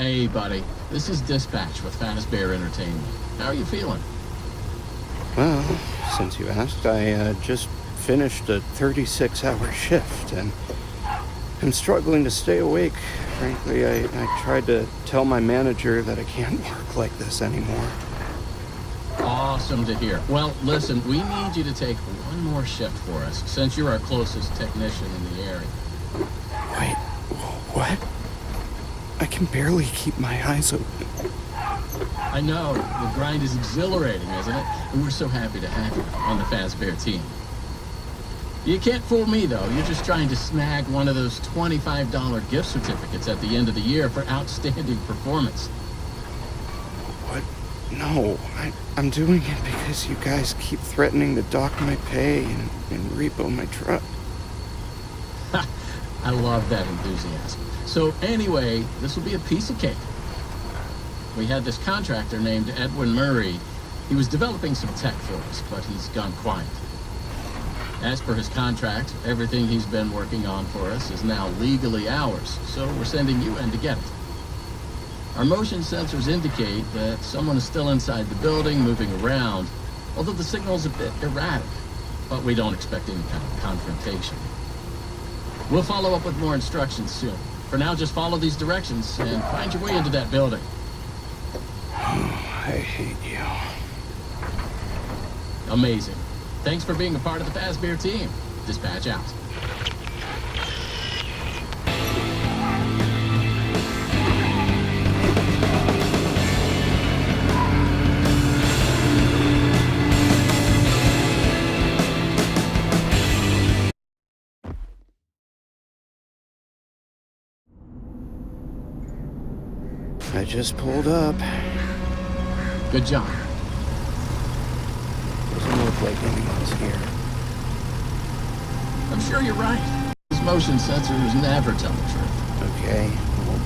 Hey, buddy. This is Dispatch with Fazbear Entertainment. How are you feeling? Well, since you asked, I just finished a 36-hour shift, and I'm struggling to stay awake. Frankly, I tried to tell my manager that I can't work like this anymore. Awesome to hear. Well, listen, we need you to take one more shift for us, since you're our closest technician in the area. Wait, what? I can barely keep my eyes open. I know, the grind is exhilarating, isn't it? And we're so happy to have you on the Fazbear team. You can't fool me, though. You're just trying to snag one of those $25 gift certificates at the end of the year for outstanding performance. What? No, I'm doing it because you guys keep threatening to dock my pay and repo my truck. I love that enthusiasm. So anyway, this will be a piece of cake. We had this contractor named Edwin Murray. He was developing some tech for us, but he's gone quiet. As per his contract, everything he's been working on for us is now legally ours, so we're sending you in to get it. Our motion sensors indicate that someone is still inside the building, moving around, although the signal's a bit erratic, but we don't expect any kind of confrontation. We'll follow up with more instructions soon. For now, just follow these directions and find your way into that building. I hate you. Amazing. Thanks for being a part of the Fazbear team. Dispatch out. I just pulled up. Good job. Doesn't look like anyone's here. I'm sure you're right. These motion sensors never tell the truth. Okay, well,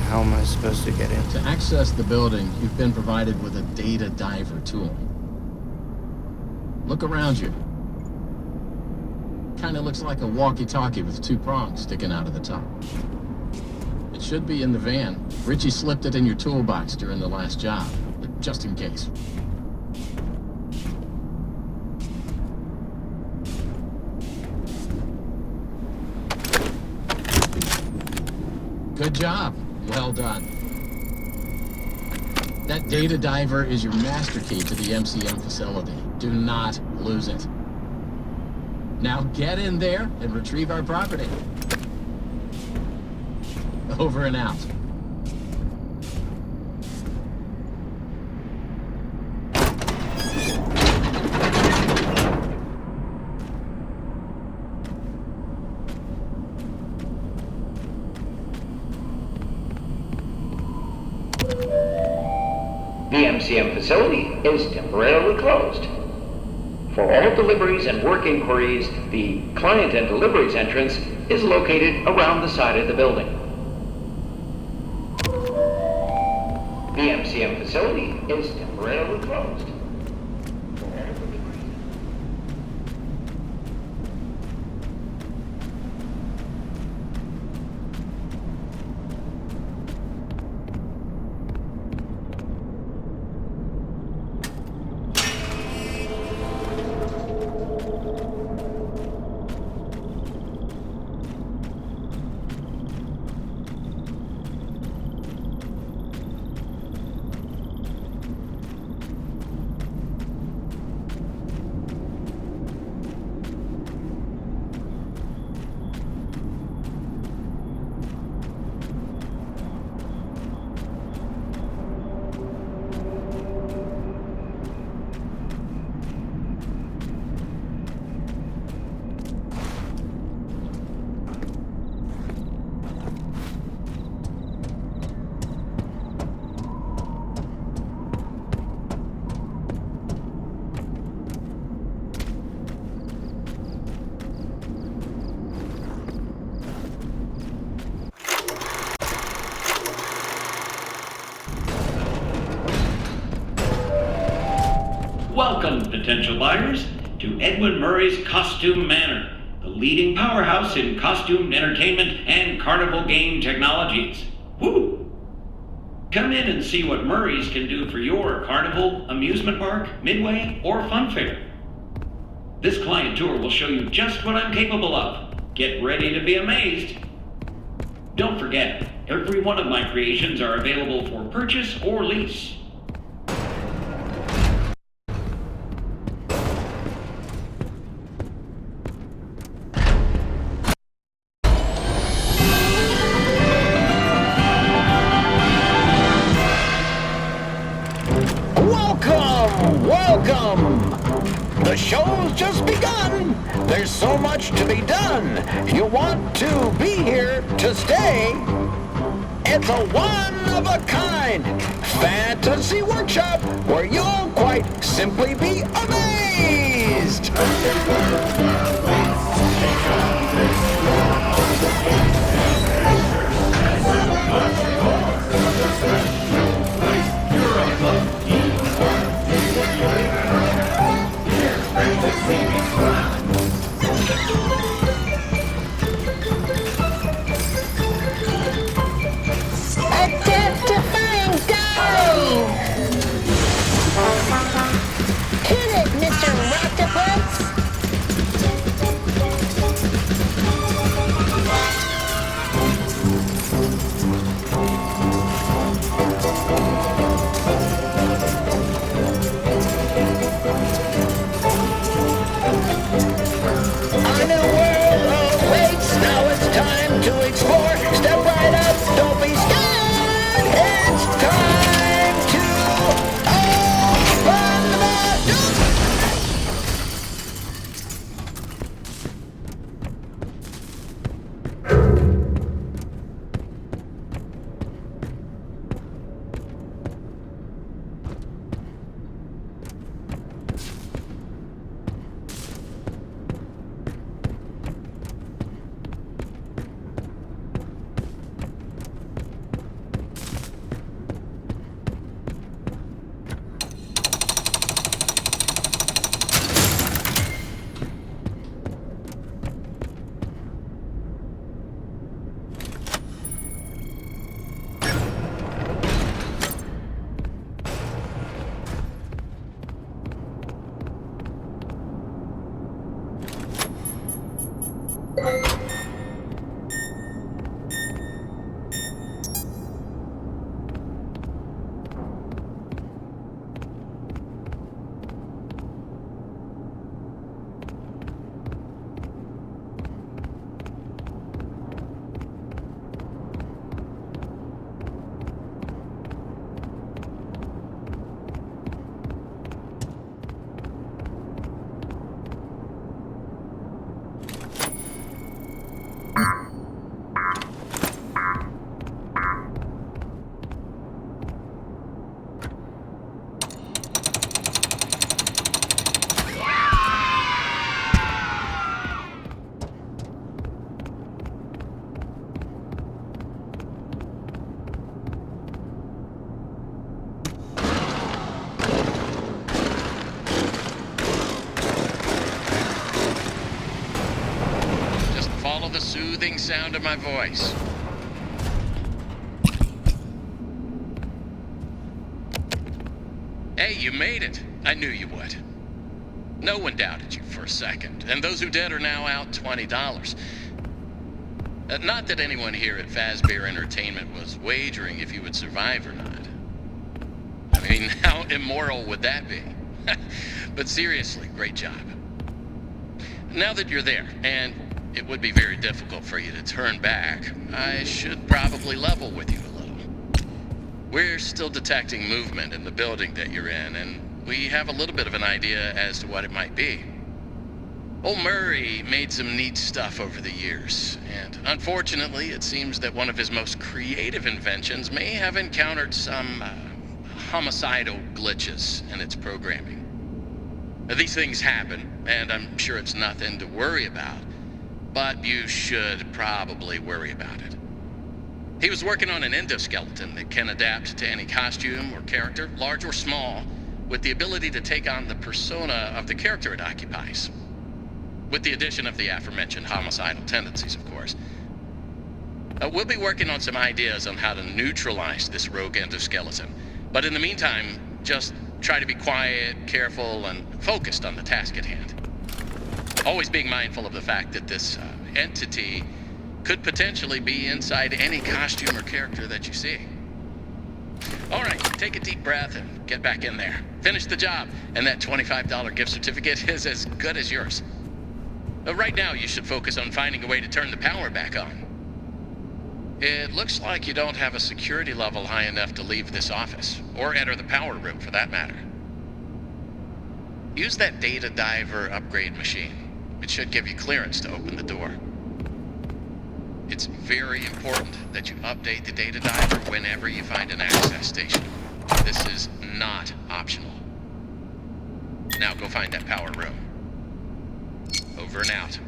how am I supposed to get in? To access the building, you've been provided with a data diver tool. Look around you. Kinda looks like a walkie-talkie with two prongs sticking out of the top. It should be in the van. Richie slipped it in your toolbox during the last job, but just in case. Good job. Well done. That data diver is your master key to the MCM facility. Do not lose it. Now get in there and retrieve our property. Over and out. The MCM facility is temporarily closed. For all deliveries and work inquiries, the client and deliveries entrance is located around the side of the building. The MCM facility is temporarily closed. For all deliveries. Welcome, potential buyers, to Edwin Murray's Costume Manor, the leading powerhouse in costume entertainment and carnival game technologies. Woo! Come in and see what Murray's can do for your carnival, amusement park, midway, or fun fair. This client tour will show you just what I'm capable of. Get ready to be amazed. Don't forget, every one of my creations are available for purchase or lease. Welcome! The show's just begun. There's so much to be done. You want to be here to stay. It's a one-of-a-kind fantasy workshop where you'll quite simply be amazed. Identifying dive! Hit it, Mr. Octopus! A new world awaits. Now it's time to explore. Step right up. Don't be scared. It's time to open the door. Follow the soothing sound of my voice. Hey, you made it. I knew you would. No one doubted you for a second, and those who did are now out $20. Not that anyone here at Fazbear Entertainment was wagering if you would survive or not. I mean, how immoral would that be? But seriously, great job. Now that you're there, and it would be very difficult for you to turn back, I should probably level with you a little. We're still detecting movement in the building that you're in, and we have a little bit of an idea as to what it might be. Old Murray made some neat stuff over the years, and unfortunately, it seems that one of his most creative inventions may have encountered some homicidal glitches in its programming. Now, these things happen, and I'm sure it's nothing to worry about, but you should probably worry about it. He was working on an endoskeleton that can adapt to any costume or character, large or small, with the ability to take on the persona of the character it occupies. With the addition of the aforementioned homicidal tendencies, of course. We'll be working on some ideas on how to neutralize this rogue endoskeleton. But in the meantime, just try to be quiet, careful, and focused on the task at hand. Always being mindful of the fact that this entity could potentially be inside any costume or character that you see. All right, take a deep breath and get back in there. Finish the job, and that $25 gift certificate is as good as yours. Right now, you should focus on finding a way to turn the power back on. It looks like you don't have a security level high enough to leave this office, or enter the power room for that matter. Use that data diver upgrade machine. It should give you clearance to open the door. It's very important that you update the data diver whenever you find an access station. This is not optional. Now go find that power room. Over and out.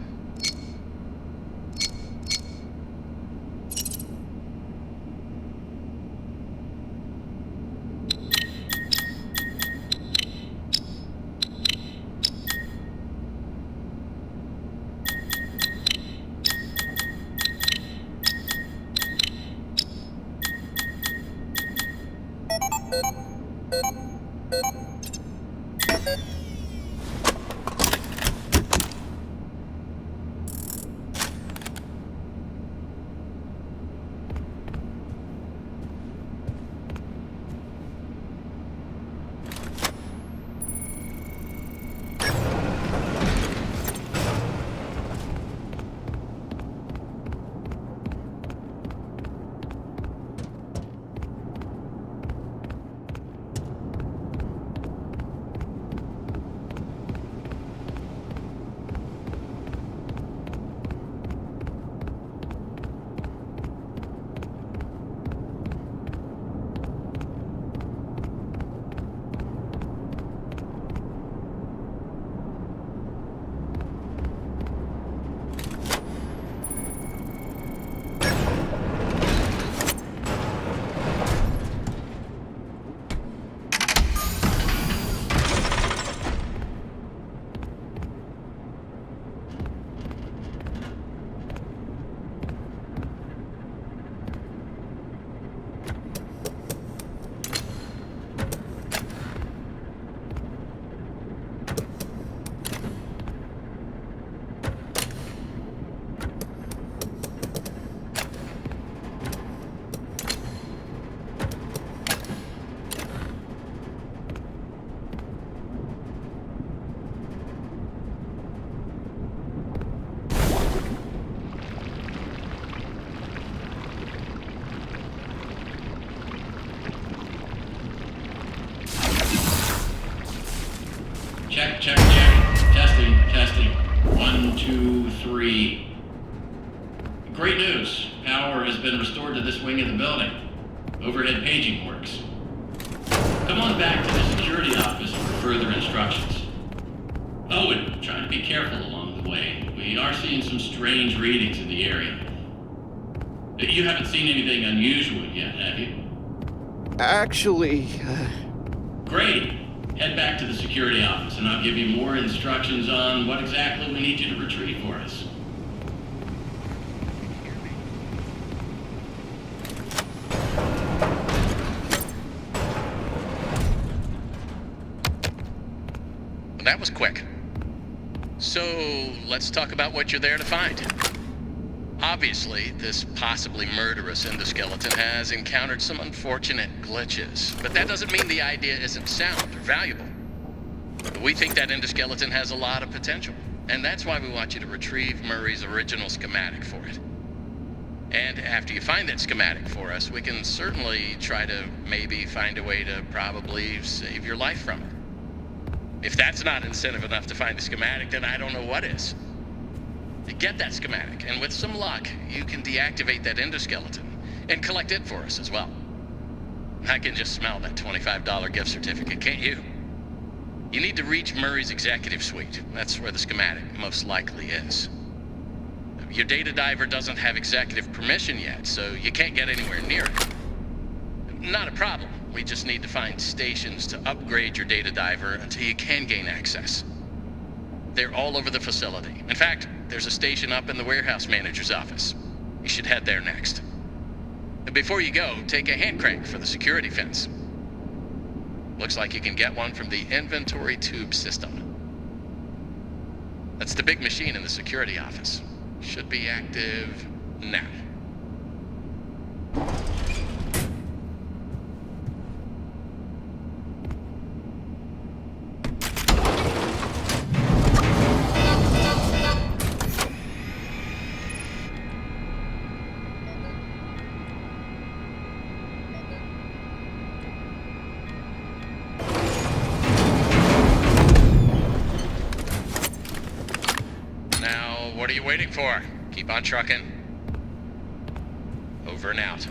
Check, check, check. Testing, testing. 1, 2, 3. Great news. Power has been restored to this wing of the building. Overhead paging works. Come on back to the security office for further instructions. Oh, and try to be careful along the way. We are seeing some strange readings in the area. You haven't seen anything unusual yet, have you? Actually, Great. Head back to the security office and I'll give you more instructions on what exactly we need you to retrieve for us. That was quick. So, let's talk about what you're there to find. Obviously, this possibly murderous endoskeleton has encountered some unfortunate glitches, but that doesn't mean the idea isn't sound or valuable. We think that endoskeleton has a lot of potential, and that's why we want you to retrieve Murray's original schematic for it. And after you find that schematic for us, we can certainly try to maybe find a way to probably save your life from it. If that's not incentive enough to find the schematic, then I don't know what is. Get that schematic, and with some luck, you can deactivate that endoskeleton and collect it for us as well. I can just smell that $25 gift certificate, can't you? You need to reach Murray's executive suite. That's where the schematic most likely is. Your data diver doesn't have executive permission yet, so you can't get anywhere near it. Not a problem. We just need to find stations to upgrade your data diver until you can gain access. They're all over the facility. In fact, there's a station up in the warehouse manager's office. You should head there next. And before you go, take a hand crank for the security fence. Looks like you can get one from the inventory tube system. That's the big machine in the security office. Should be active now. What are you waiting for? Keep on trucking. Over and out.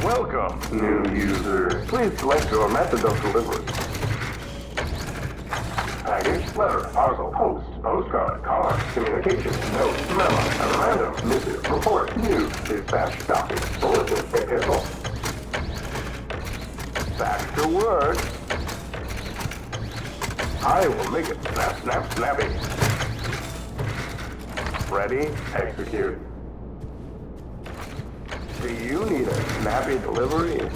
Welcome, new user. Please select your method of delivery. Package, letter, parcel, post, postcard, card, communication, note, memo, memorandum, missive, report, news, dispatch, document, bulletin, epistle. Back to work. I will make it snap, snap, snappy. Ready, execute. Do you need a snappy delivery?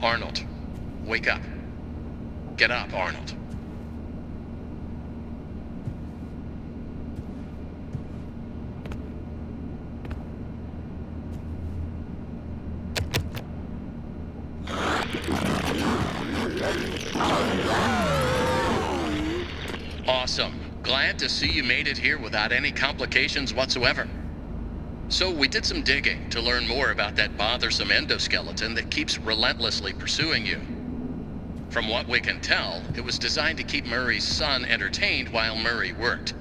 Arnold, wake up. Get up, Arnold. Awesome. Glad to see you made it here without any complications whatsoever. So we did some digging to learn more about that bothersome endoskeleton that keeps relentlessly pursuing you. From what we can tell, it was designed to keep Murray's son entertained while Murray worked.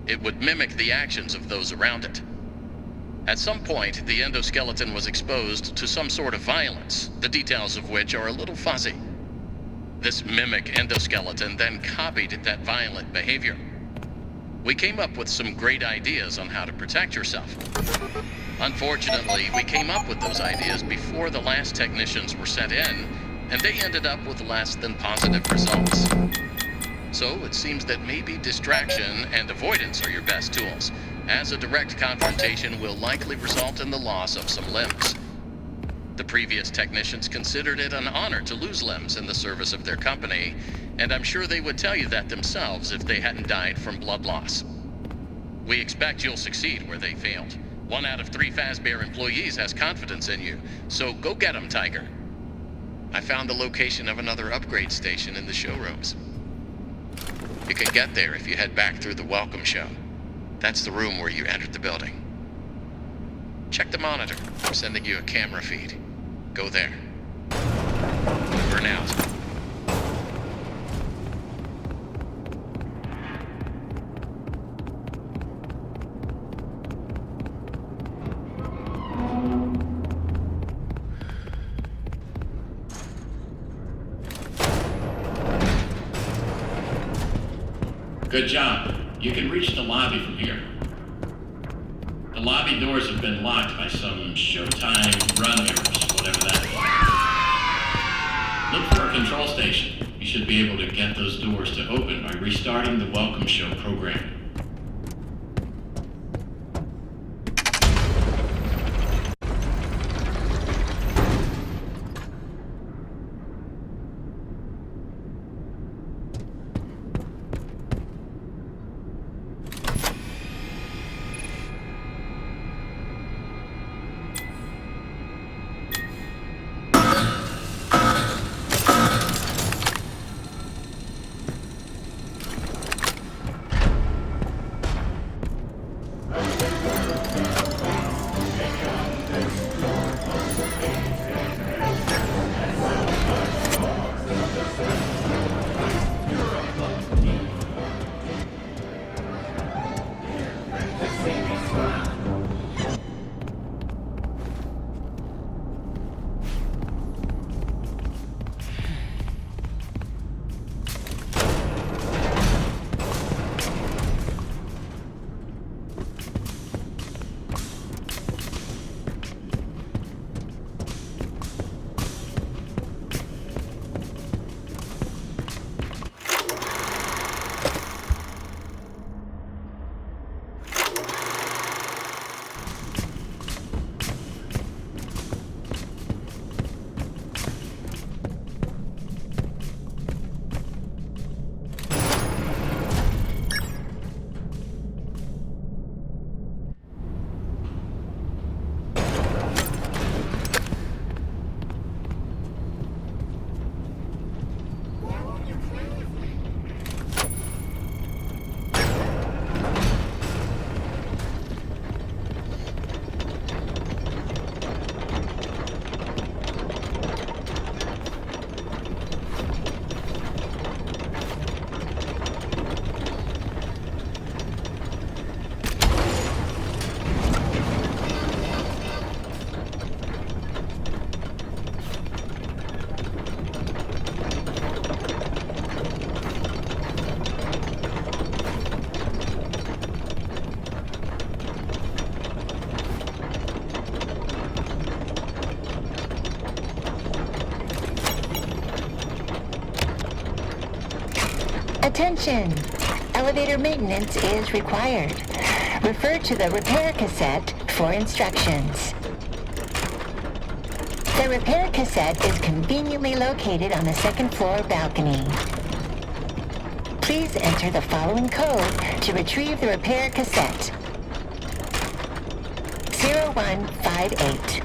It would mimic the actions of those around it. At some point, the endoskeleton was exposed to some sort of violence, the details of which are a little fuzzy. This mimic endoskeleton then copied that violent behavior. We came up with some great ideas on how to protect yourself. Unfortunately, we came up with those ideas before the last technicians were sent in, and they ended up with less than positive results. So it seems that maybe distraction and avoidance are your best tools, as a direct confrontation will likely result in the loss of some limbs. The previous technicians considered it an honor to lose limbs in the service of their company, and I'm sure they would tell you that themselves if they hadn't died from blood loss. We expect you'll succeed where they failed. 1 out of 3 Fazbear employees has confidence in you, so go get 'em, Tiger. I found the location of another upgrade station in the showrooms. You can get there if you head back through the welcome show. That's the room where you entered the building. Check the monitor. I'm sending you a camera feed. Go there. Over and out. Good job. You can reach the lobby from here. The lobby doors have been locked by some Showtime runners, whatever that is. Look for a control station. You should be able to get those doors to open by restarting the welcome show program. Attention! Elevator maintenance is required. Refer to the repair cassette for instructions. The repair cassette is conveniently located on the second floor balcony. Please enter the following code to retrieve the repair cassette. 0158.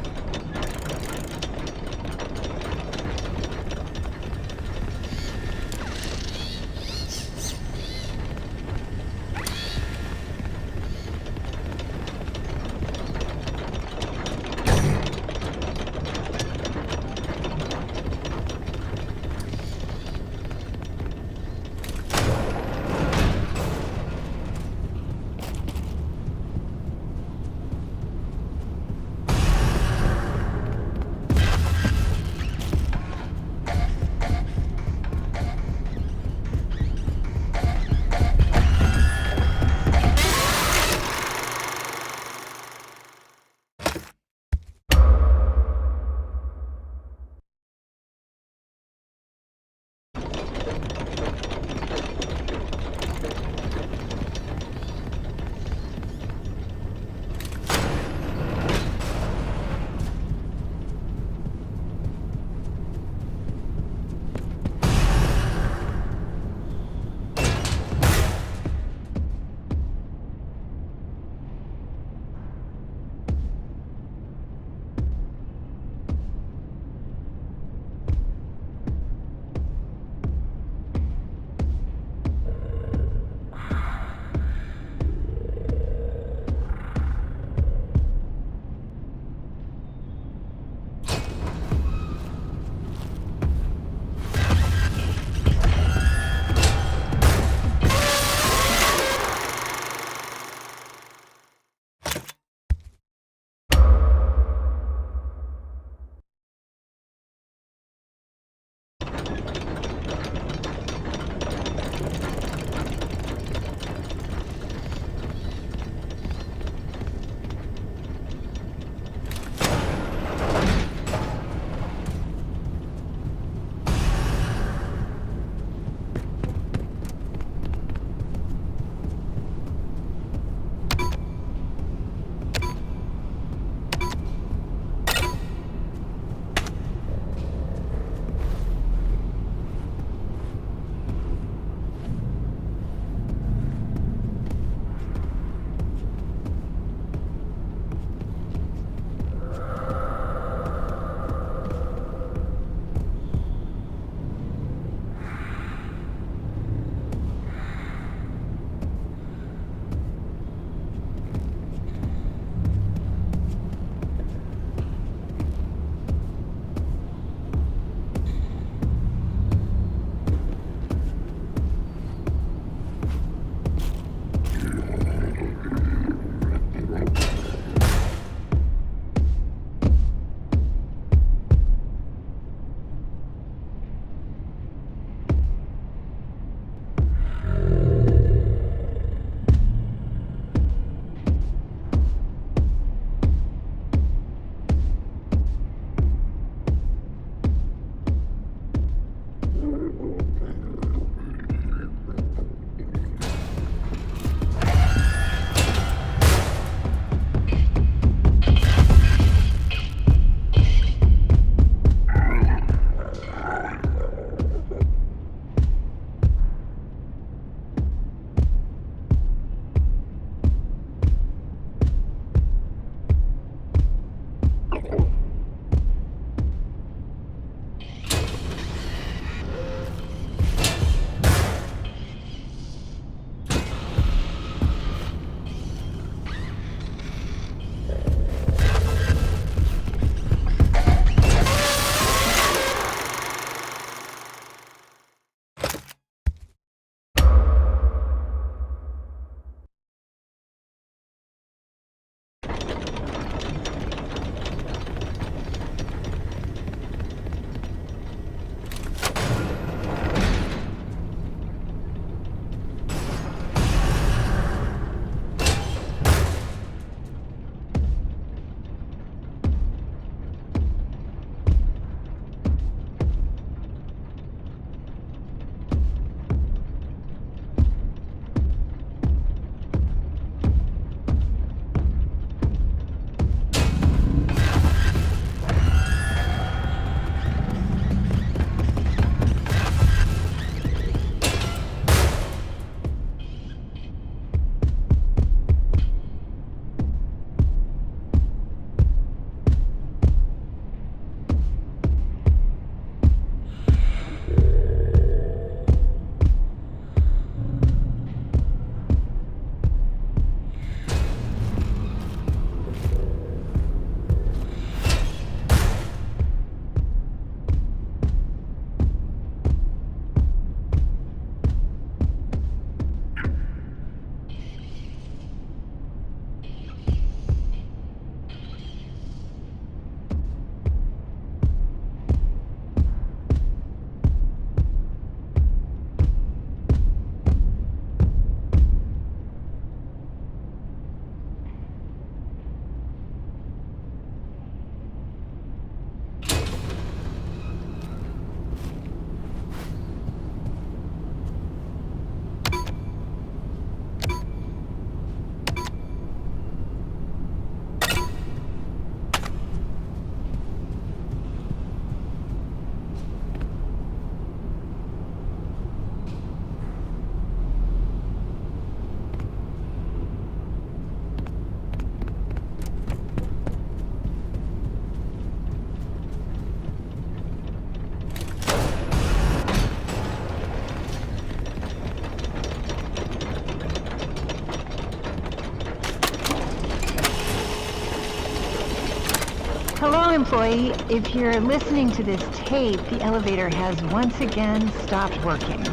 Hello, employee. If you're listening to this tape, the elevator has once again stopped working.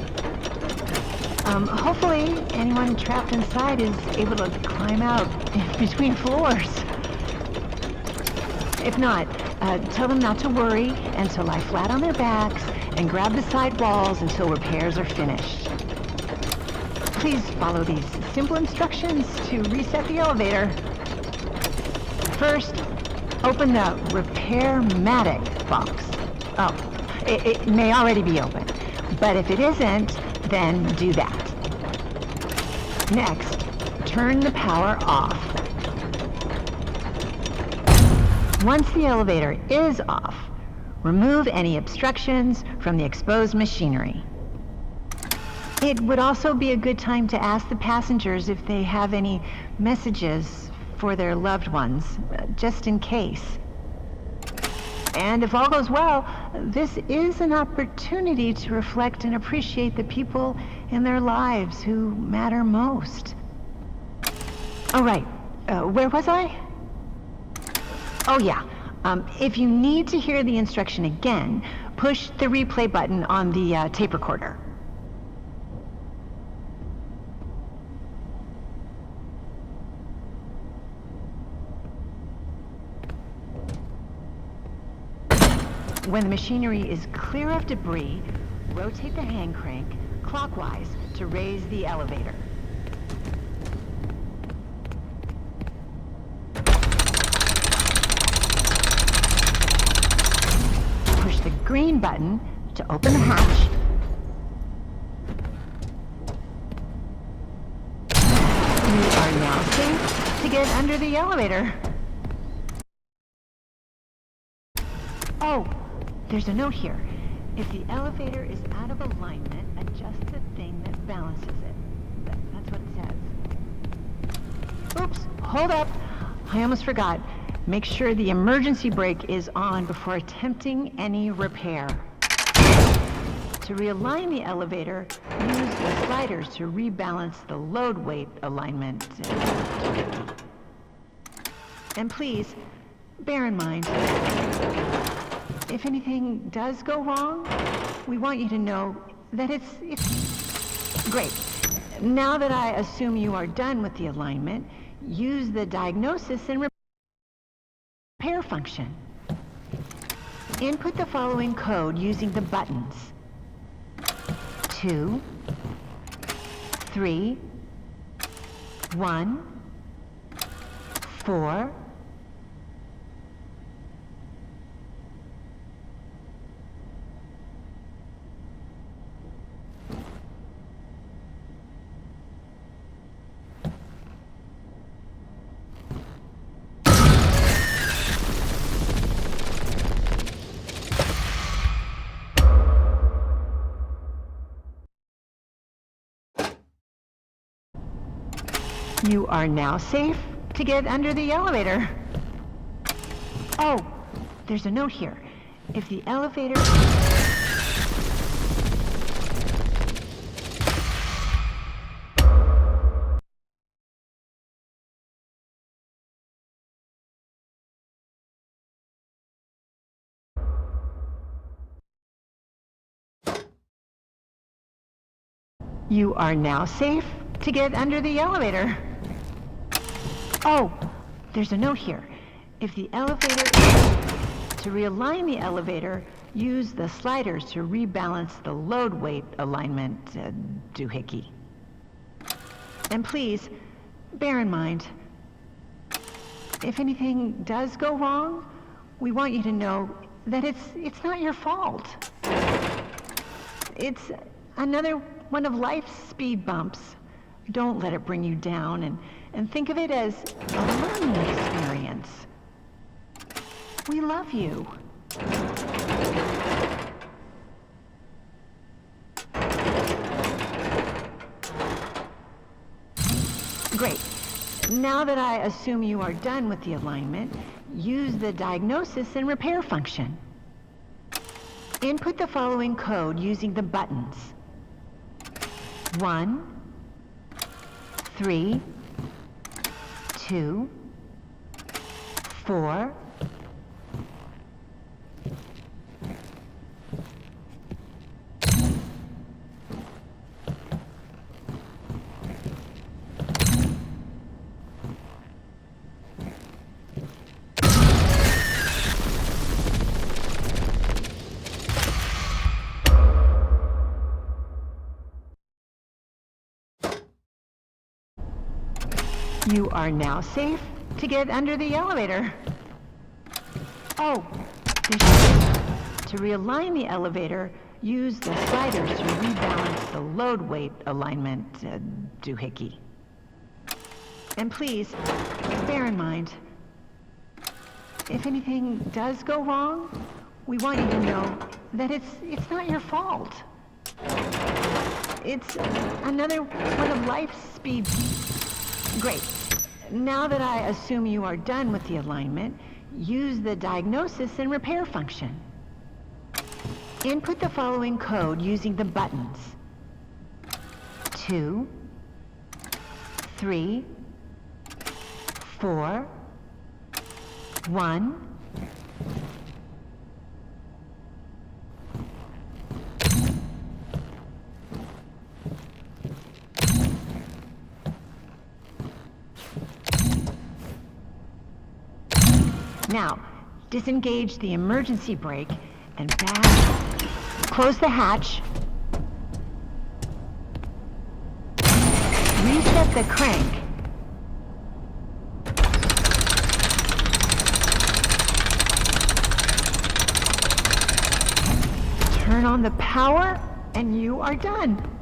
Hopefully, anyone trapped inside is able to climb out between floors. If not, tell them not to worry and to lie flat on their backs and grab the side walls until repairs are finished. Please follow these simple instructions to reset the elevator. First, open the Repair-matic box. Oh, it may already be open, but if it isn't, then do that. Next, turn the power off. Once the elevator is off, remove any obstructions from the exposed machinery. It would also be a good time to ask the passengers if they have any messages for their loved ones, just in case. And if all goes well, this is an opportunity to reflect and appreciate the people in their lives who matter most. All right, where was I? Oh yeah, if you need to hear the instruction again, push the replay button on the tape recorder. When the machinery is clear of debris, rotate the hand crank clockwise to raise the elevator. Push the green button to open the hatch. You are now safe to get under the elevator. Oh, there's a note here. If the elevator is out of alignment, adjust the thing that balances it. That's what it says. Oops, hold up. I almost forgot. Make sure the emergency brake is on before attempting any repair. To realign the elevator, use the sliders to rebalance the load weight alignment. And please, bear in mind, if anything does go wrong, we want you to know that it's great. Now that I assume you are done with the alignment, use the diagnosis and repair function. Input the following code using the buttons. 2, 3, 1, 4, You are now safe to get under the elevator. Oh, there's a note here. If the elevator... You are now safe to get under the elevator. Oh, there's a note here. If the elevator... To realign the elevator, use the sliders to rebalance the load weight alignment doohickey. And please, bear in mind, if anything does go wrong, we want you to know that it's not your fault. It's another one of life's speed bumps. Don't let it bring you down, and think of it as a learning experience. We love you. Great. Now that I assume you are done with the alignment, use the diagnosis and repair function. Input the following code using the buttons. 1, 3, 2, 4, You are now safe to get under the elevator. Oh, to realign the elevator, use the sliders to rebalance the load weight alignment, doohickey. And please, bear in mind, if anything does go wrong, we want you to know that it's not your fault. It's another one of life's speed. Great. Now that I assume you are done with the alignment, use the diagnosis and repair function. Input the following code using the buttons. 2, 3, 4, 1. Now, disengage the emergency brake and back. Close the hatch. Reset the crank. Turn on the power, and you are done.